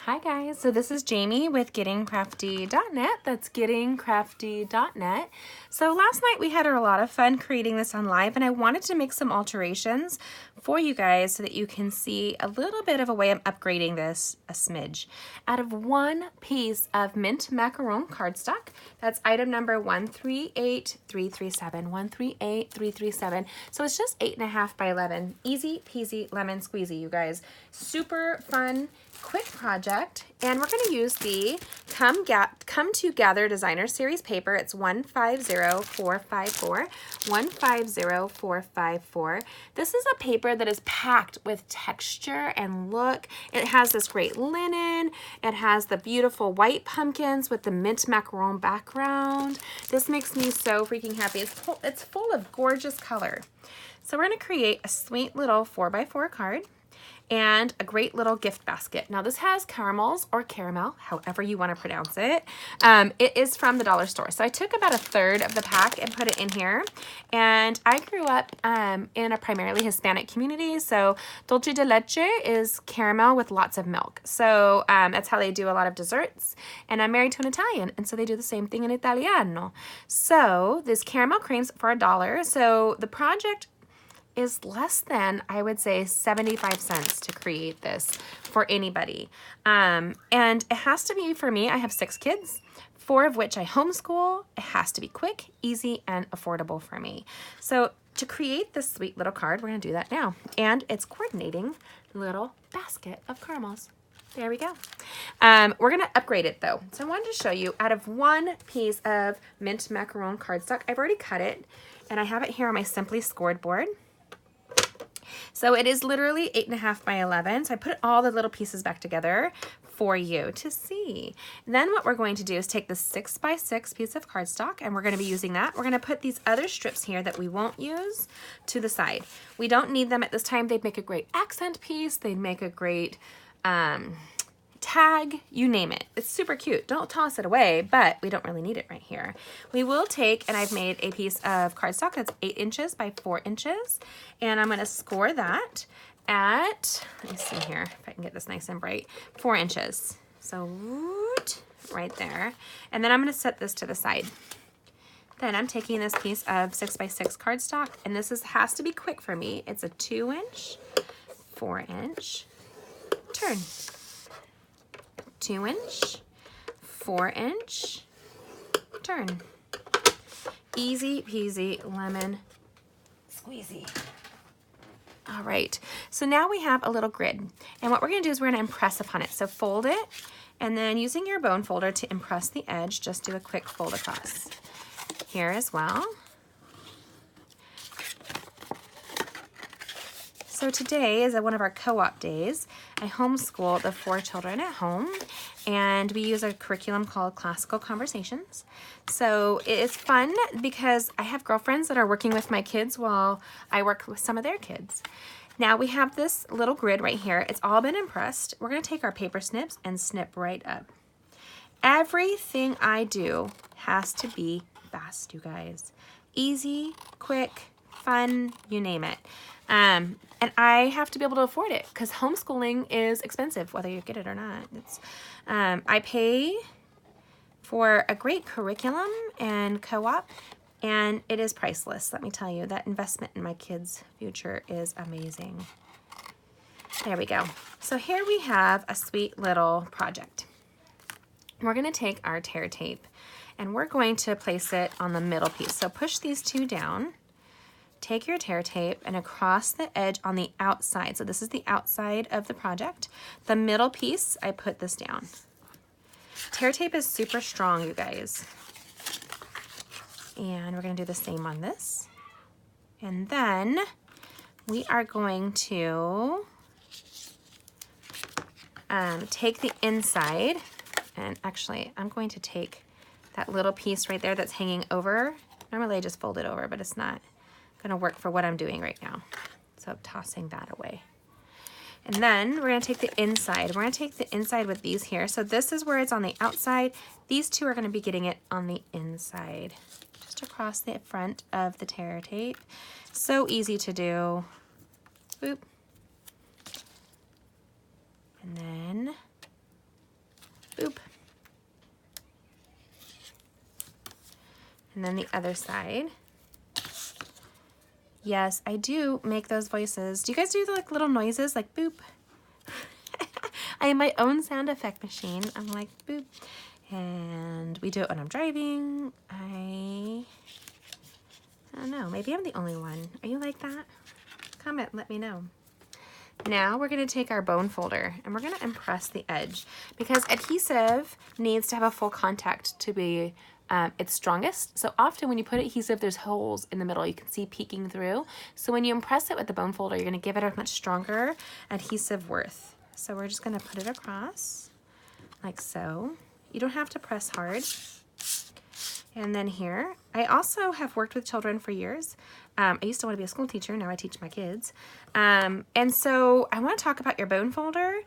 Hi guys, so this is Jamie with gettingcrafty.net. That's gettingcrafty.net. So last night we had a lot of fun creating this on live, and I wanted to make some alterations for you guys so that you can see a little bit of a way I'm upgrading this a smidge. Out of one piece of mint macaron cardstock, that's item number 138337, 138337. So it's just 8.5 by 11. Easy peasy lemon squeezy, you guys. Super fun, quick project, and we're going to use the Come To Gather Designer Series paper. It's 150454, 150454. This is a paper that is packed with texture and look. It has this great linen. It has the beautiful white pumpkins with the mint macaron background. This makes me so freaking happy. It's full of gorgeous color. So we're going to create a sweet little 4x4 card and a great little gift basket. Now this has caramels or caramel, however you want to pronounce it. It is from the dollar store. So I took about a third of the pack and put it in here. And I grew up in a primarily Hispanic community. So dulce de leche is caramel with lots of milk. So that's how they do a lot of desserts. And I'm married to an Italian, and so they do the same thing in Italiano. So this caramel creams for $1. So the project is less than, I would say, 75 cents to create this for anybody. And it has to be, for me, I have 6 kids, 4 of which I homeschool. It has to be quick, easy, and affordable for me. So to create this sweet little card, we're gonna do that now. And it's coordinating little basket of caramels. There we go. We're gonna upgrade it though. So I wanted to show you, out of one piece of mint macaron cardstock, I've already cut it, and I have it here on my Simply Scored board. So it is literally 8.5 by 11. So I put all the little pieces back together for you to see. Then what we're going to do is take the 6 by 6 piece of cardstock, and we're going to be using that. We're going to put these other strips here that we won't use to the side. We don't need them at this time. They'd make a great accent piece. They'd make a great tag, you name it. It's super cute. Don't toss it away, but we don't really need it right here. We will take, and I've made a piece of cardstock that's 8 inches by 4 inches, and I'm going to score that at, let me see here if I can get this nice and bright, 4 inches. So right there. And then I'm going to set this to the side. Then I'm taking this piece of 6 by 6 cardstock, and this has to be quick for me. It's a 2 inch, 4 inch turn. 2 inch, 4 inch turn. Easy peasy lemon squeezy. All right, so now we have a little grid, and what we're going to do is we're going to impress upon it. So fold it, and then using your bone folder to impress the edge, just do a quick fold across here as well. So today is one of our co-op days. I homeschool the 4 children at home, and we use a curriculum called Classical Conversations. So it's fun because I have girlfriends that are working with my kids while I work with some of their kids. Now we have this little grid right here. It's all been impressed. We're going to take our paper snips and snip right up. Everything I do has to be fast, you guys. Easy, quick, fun, you name it. And I have to be able to afford it because homeschooling is expensive, whether you get it or not. It's, I pay for a great curriculum and co-op, and it is priceless. Let me tell you, that investment in my kids' future is amazing. There we go. So here we have a sweet little project. We're going to take our tear tape, and we're going to place it on the middle piece. So push these 2 down. Take your tear tape and across the edge on the outside. So this is the outside of the project. The middle piece, I put this down. Tear tape is super strong, you guys. And we're going to do the same on this. And then we are going to take the inside, and actually I'm going to take that little piece right there that's hanging over. Normally I just fold it over, but it's not going to work for what I'm doing right now. So I'm tossing that away. And then we're going to take the inside. We're going to take the inside with these here. So this is where it's on the outside. These 2 are going to be getting it on the inside. Just across the front of the tear tape. So easy to do. Boop. And then Boop. And then the other side. Yes, I do make those voices. Do you guys do the like little noises like boop? I have my own sound effect machine. I'm like boop. And we do it when I'm driving. I don't know, maybe I'm the only one. Are you like that? Comment, let me know. Now we're going to take our bone folder and we're going to impress the edge because adhesive needs to have a full contact to be its strongest. So often when you put adhesive, there's holes in the middle you can see peeking through. So when you impress it with the bone folder, you're going to give it a much stronger adhesive worth. So we're just going to put it across like so. You don't have to press hard. And then here, I also have worked with children for years. I used to want to be a school teacher. Now I teach my kids. And so I want to talk about your bone folder.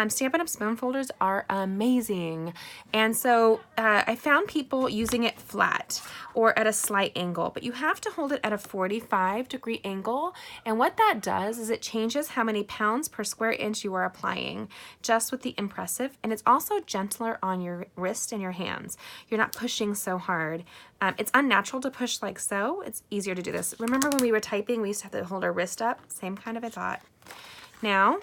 Stampin' Up's bone folders are amazing. And so I found people using it flat or at a slight angle, but you have to hold it at a 45-degree angle. And what that does is it changes how many pounds per square inch you are applying just with the impressive. And it's also gentler on your wrist and your hands. You're not pushing so hard. It's unnatural to push like so. It's easier to do this. Remember when we were typing, we used to have to hold our wrist up? Same kind of a thought. Now,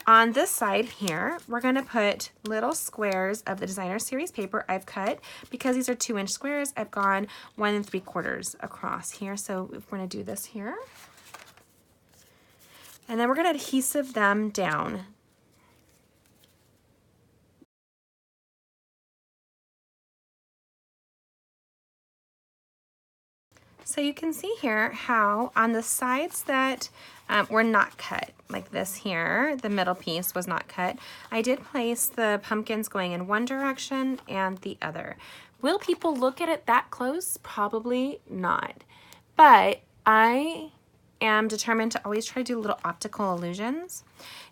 on this side here, we're going to put little squares of the Designer Series paper I've cut. Because these are 2-inch squares, I've gone 1 3/4 across here. So we're going to do this here. And then we're going to adhesive them down. So you can see here how on the sides that were not cut, like this here, the middle piece was not cut, I did place the pumpkins going in one direction and the other. Will people look at it that close? Probably not. But I am determined to always try to do little optical illusions.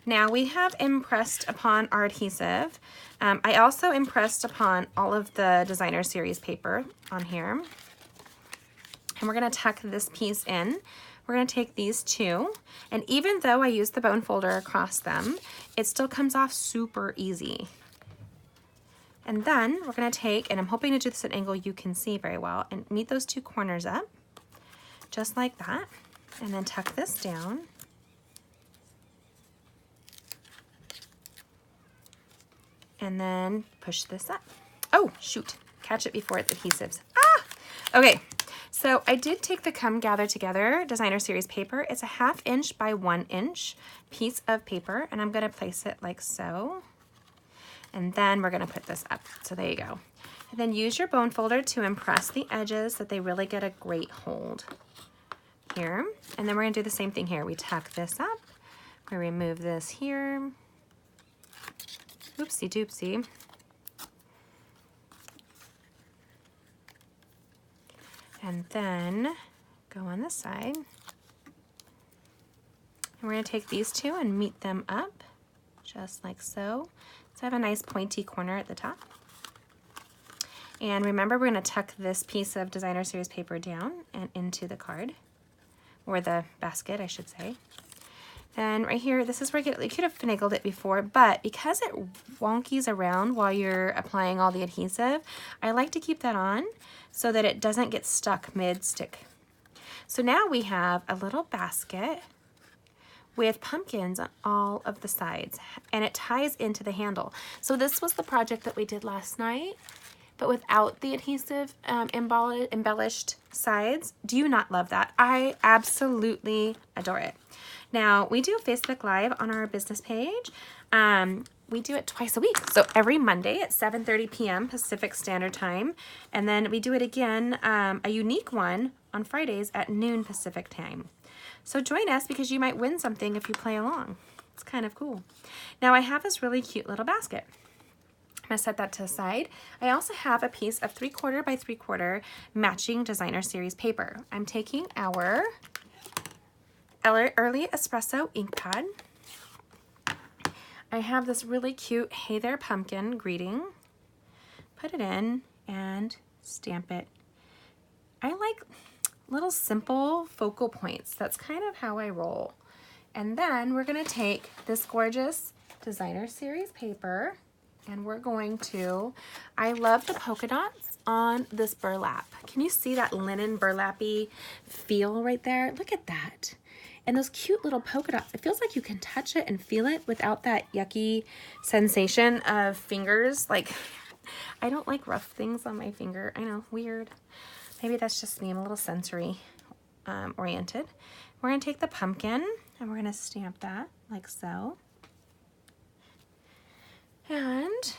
Now we have impressed upon our adhesive. I also impressed upon all of the Designer Series paper on here. And we're going to tuck this piece in. We're going to take these two, and even though I use the bone folder across them, it still comes off super easy. And then we're going to take, and I'm hoping to do this at an angle you can see very well, and meet those two corners up, just like that, and then tuck this down. And then push this up. Oh, shoot, catch it before it's adhesives. Ah! Okay. So I did take the Come Gather Together Designer Series paper. It's a 1/2 inch by 1 inch piece of paper, and I'm going to place it like so. And then we're going to put this up. So there you go. And then use your bone folder to impress the edges so that they really get a great hold here. And then we're going to do the same thing here. We tuck this up. We remove this here. Oopsie doopsie. And then go on this side. And we're going to take these two and meet them up, just like so. So I have a nice pointy corner at the top. And remember, we're going to tuck this piece of Designer Series paper down and into the card, or the basket, I should say. Then right here, this is where you could have finagled it before, but because it wonkies around while you're applying all the adhesive, I like to keep that on so that it doesn't get stuck mid-stick. So now we have a little basket with pumpkins on all of the sides, and it ties into the handle. So this was the project that we did last night, but without the adhesive embellished sides. Do you not love that? I absolutely adore it. Now, we do Facebook Live on our business page. We do it twice a week. So every Monday at 7:30 p.m. Pacific Standard Time. And then we do it again, a unique one, on Fridays at noon Pacific Time. So join us because you might win something if you play along. It's kind of cool. Now I have this really cute little basket. I'm going to set that to the side. I also have a piece of 3/4 by 3/4 matching Designer Series paper. I'm taking our Early Espresso ink pad. I have this really cute Hey There Pumpkin greeting. Put it in and stamp it. I like little simple focal points. That's kind of how I roll. And then we're going to take this gorgeous Designer Series paper And we're going to, I love the polka dots on this burlap. Can you see that linen burlappy feel right there? Look at that. And those cute little polka dots. It feels like you can touch it and feel it without that yucky sensation of fingers. Like, I don't like rough things on my finger. I know, weird. Maybe that's just me. I'm a little sensory oriented. We're gonna take the pumpkin and we're gonna stamp that like so. And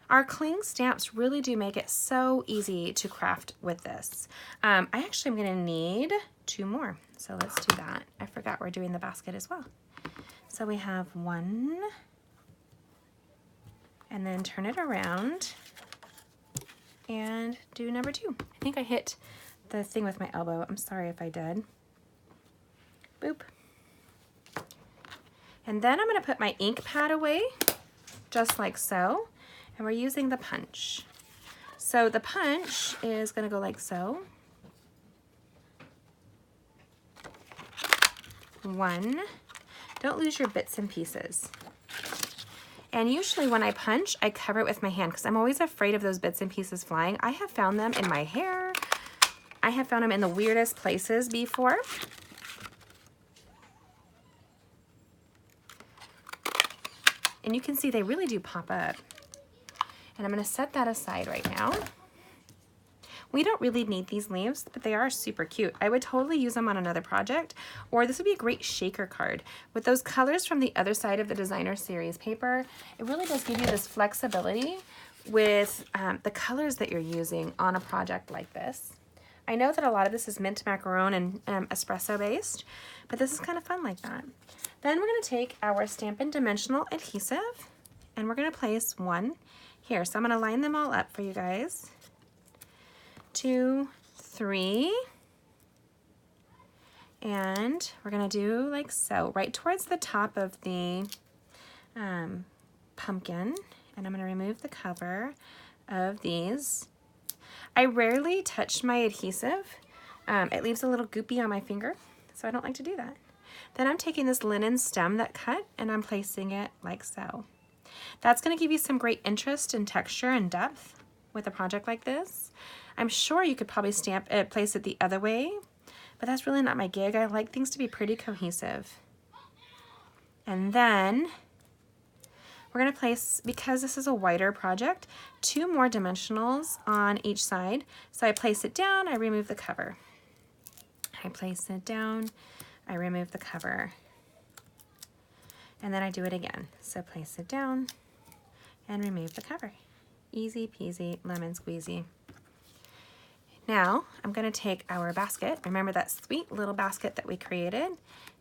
our cling stamps really do make it so easy to craft with this. I actually am gonna need 2 more. So let's do that. I forgot we're doing the basket as well. So we have 1, and then turn it around and do number 2. I think I hit the thing with my elbow. I'm sorry if I did. Boop. And then I'm gonna put my ink pad away, just like so. And we're using the punch. So the punch is gonna go like so. 1. Don't lose your bits and pieces. And usually when I punch, I cover it with my hand because I'm always afraid of those bits and pieces flying. I have found them in my hair. I have found them in the weirdest places before. And you can see they really do pop up. And I'm gonna set that aside right now. We don't really need these leaves, but they are super cute. I would totally use them on another project, or this would be a great shaker card. With those colors from the other side of the designer series paper, it really does give you this flexibility with the colors that you're using on a project like this. I know that a lot of this is mint macaron and espresso based, but this is kind of fun like that. Then we're gonna take our Stampin' Dimensional adhesive and we're gonna place 1 here. So I'm gonna line them all up for you guys. 2, 3, and we're gonna do like so, right towards the top of the pumpkin, and I'm gonna remove the cover of these. I rarely touch my adhesive. It leaves a little goopy on my finger, so I don't like to do that. Then I'm taking this linen stem that cut and I'm placing it like so. That's gonna give you some great interest and texture and depth with a project like this. I'm sure you could probably place it the other way, but that's really not my gig. I like things to be pretty cohesive. And then we're gonna place, because this is a wider project, 2 more dimensionals on each side. So I place it down, I remove the cover. I place it down, I remove the cover. And then I do it again. So place it down and remove the cover. Easy peasy, lemon squeezy. Now I'm gonna take our basket, remember that sweet little basket that we created,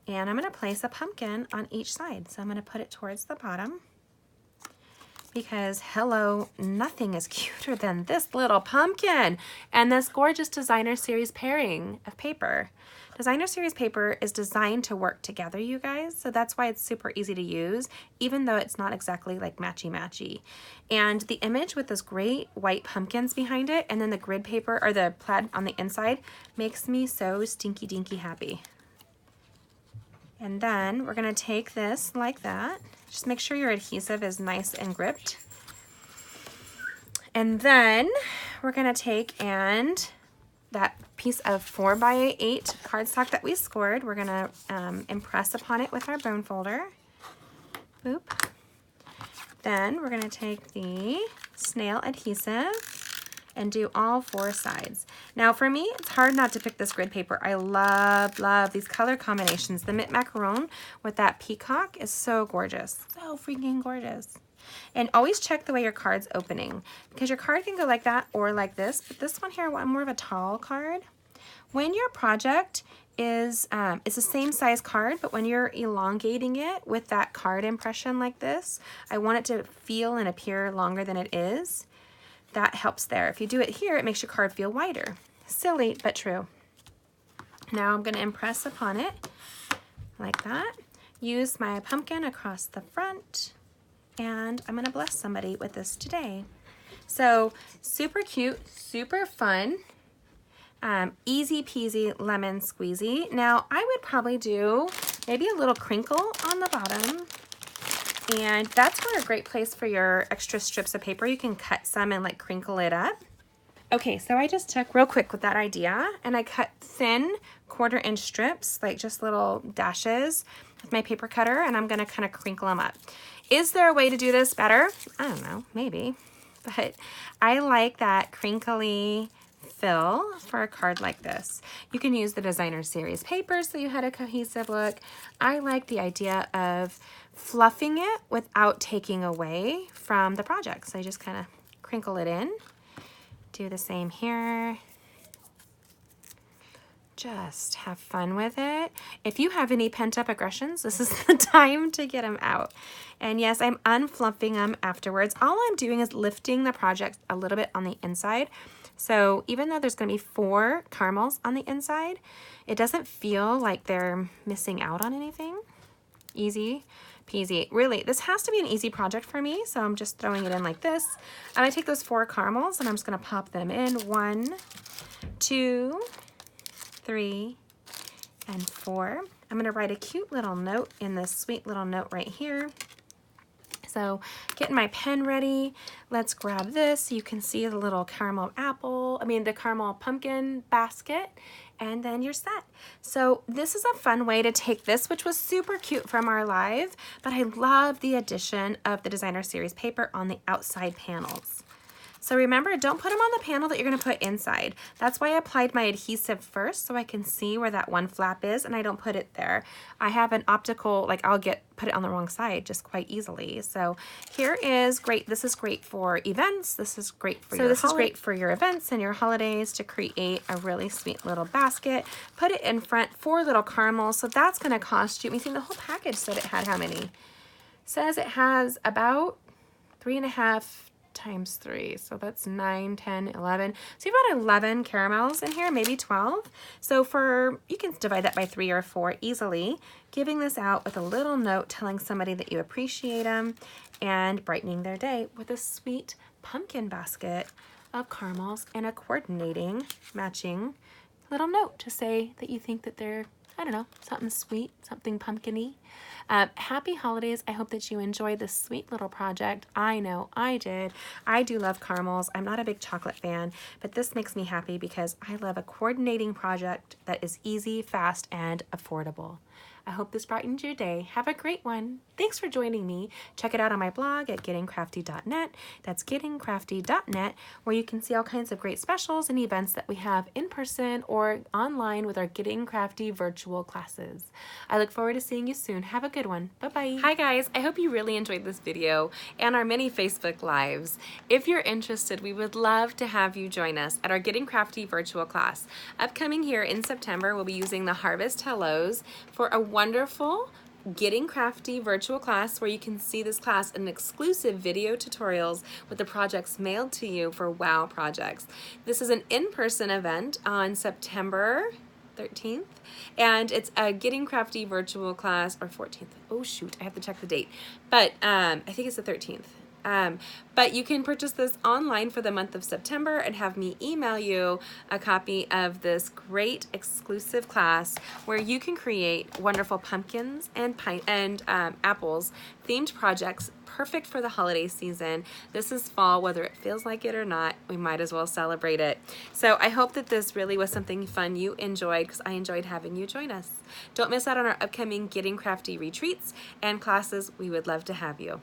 and I'm gonna place a pumpkin on each side. So I'm gonna put it towards the bottom because, hello, nothing is cuter than this little pumpkin and this gorgeous designer series pairing of paper. Designer series paper is designed to work together, you guys, so that's why it's super easy to use, even though it's not exactly like matchy-matchy. And the image with those great white pumpkins behind it and then the grid paper, or the plaid on the inside, makes me so stinky dinky happy. And then we're gonna take this like that. Just make sure your adhesive is nice and gripped. And then we're gonna take and that piece of 4x8 cardstock that we scored, we're gonna impress upon it with our bone folder. Boop. Then we're gonna take the snail adhesive and do all 4 sides. Now for me, it's hard not to pick this grid paper. I love these color combinations. The mint macaron with that peacock is so gorgeous. So freaking gorgeous. And always check the way your card's opening, because your card can go like that or like this, but this one here, I want more of a tall card. When your project is, it's the same size card, but when you're elongating it with that card impression like this, I want it to feel and appear longer than it is. That helps there. If you do it here, it makes your card feel wider. Silly, but true. Now I'm gonna impress upon it like that. Use my pumpkin across the front, and I'm gonna bless somebody with this today. So super cute, super fun, easy peasy lemon squeezy. Now I would probably do maybe a little crinkle on the bottom And that's a great place for your extra strips of paper. You can cut some and like crinkle it up. Okay, so I just took real quick with that idea and I cut thin 1/4 inch strips, like just little dashes with my paper cutter, and I'm gonna kind of crinkle them up. Is there a way to do this better? I don't know, maybe. But I like that crinkly fill for a card like this. You can use the designer series paper so you had a cohesive look. I like the idea of fluffing it without taking away from the project. So I just kind of crinkle it in. Do the same here. Just have fun with it. If you have any pent-up aggressions, this is the time to get them out. And yes, I'm unfluffing them afterwards. All I'm doing is lifting the project a little bit on the inside. So even though there's gonna be 4 caramels on the inside, it doesn't feel like they're missing out on anything. Easy peasy. Really, this has to be an easy project for me, so I'm just throwing it in like this. And I take those 4 caramels and I'm just gonna pop them in. 1, 2, 3, and 4. I'm gonna write a cute little note in this sweet little note right here. So getting my pen ready, let's grab this so you can see the little the caramel pumpkin basket, and then you're set. So this is a fun way to take this, which was super cute from our live, but I love the addition of the designer series paper on the outside panels. So remember, don't put them on the panel that you're gonna put inside. That's why I applied my adhesive first so I can see where that one flap is and I don't put it there. I have an optical, like put it on the wrong side just quite easily. So here is great. This is great for events. This is great for your events and your holidays to create a really sweet little basket. Put it in front, 4 little caramels. So that's gonna cost you, I think the whole package said it had how many? Says it has about 3.5 times 3, so that's 9, 10, 11. So you've got 11 caramels in here, maybe 12. So you can divide that by 3 or 4 easily, giving this out with a little note telling somebody that you appreciate them and brightening their day with a sweet pumpkin basket of caramels and a coordinating, matching little note to say that you think that they're, I don't know, something sweet, something pumpkin-y. Happy holidays. I hope that you enjoyed this sweet little project. I know I did. I do love caramels. I'm not a big chocolate fan, but this makes me happy because I love a coordinating project that is easy, fast, and affordable. I hope this brightened your day. Have a great one. Thanks for joining me. Check it out on my blog at gettingcrafty.net. That's gettingcrafty.net, where you can see all kinds of great specials and events that we have in person or online with our Getting Crafty virtual classes. I look forward to seeing you soon. Have a good one. Bye-bye. Hi guys, I hope you really enjoyed this video and our many Facebook Lives. If you're interested, we would love to have you join us at our Getting Crafty virtual class. Upcoming here in September, we'll be using the Harvest Hellos for a wonderful Getting Crafty virtual class where you can see this class in exclusive video tutorials with the projects mailed to you for wow projects. This is an in-person event on September 13th, and it's a Getting Crafty virtual class, or 14th. Oh shoot, I have to check the date, but I think it's the 13th. But you can purchase this online for the month of September and have me email you a copy of this great exclusive class where you can create wonderful pumpkins and apples themed projects perfect for the holiday season. This is fall, whether it feels like it or not, we might as well celebrate it. So I hope that this really was something fun you enjoyed, because I enjoyed having you join us. Don't miss out on our upcoming Getting Crafty retreats and classes. We would love to have you.